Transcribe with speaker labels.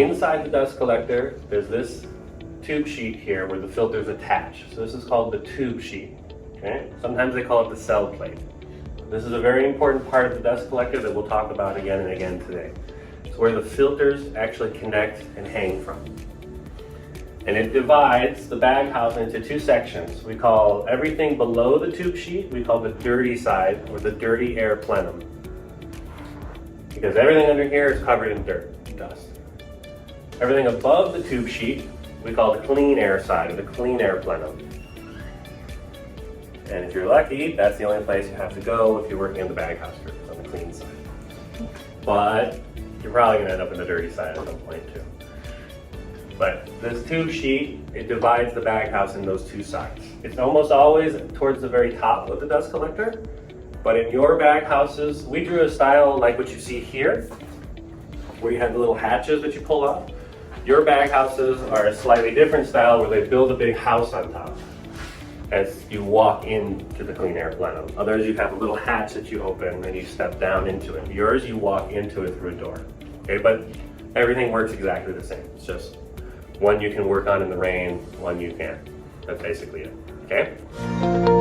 Speaker 1: inside the dust collector, there's this tube sheet here where the filters attach. So this is called the tube sheet. Okay? Sometimes they call it the cell plate. This is a very important part of the dust collector that we'll talk about again and again today. It's where the filters actually connect and hang from. And it divides the baghouse into two sections. We call everything below the tube sheet, we call the dirty side, or the dirty air plenum. Because everything under here is covered in dirt, dust. Everything above the tube sheet, we call the clean air side, or the clean air plenum. And if you're lucky, that's the only place you have to go if you're working in the baghouse group, on the clean side. But you're probably gonna end up in the dirty side at some point too. But this tube sheet, it divides the baghouse in those two sides. It's almost always towards the very top of the dust collector, but in your baghouses, we drew a style like what you see here, where you have the little hatches that you pull up. Your baghouses are a slightly different style where they build a big house on top as you walk into the clean air plenum. Others, you have a little hatch that you open and you step down into it. Yours, you walk into it through a door. Okay, but everything works exactly the same. It's just one you can work on in the rain, one you can't. That's basically it, okay?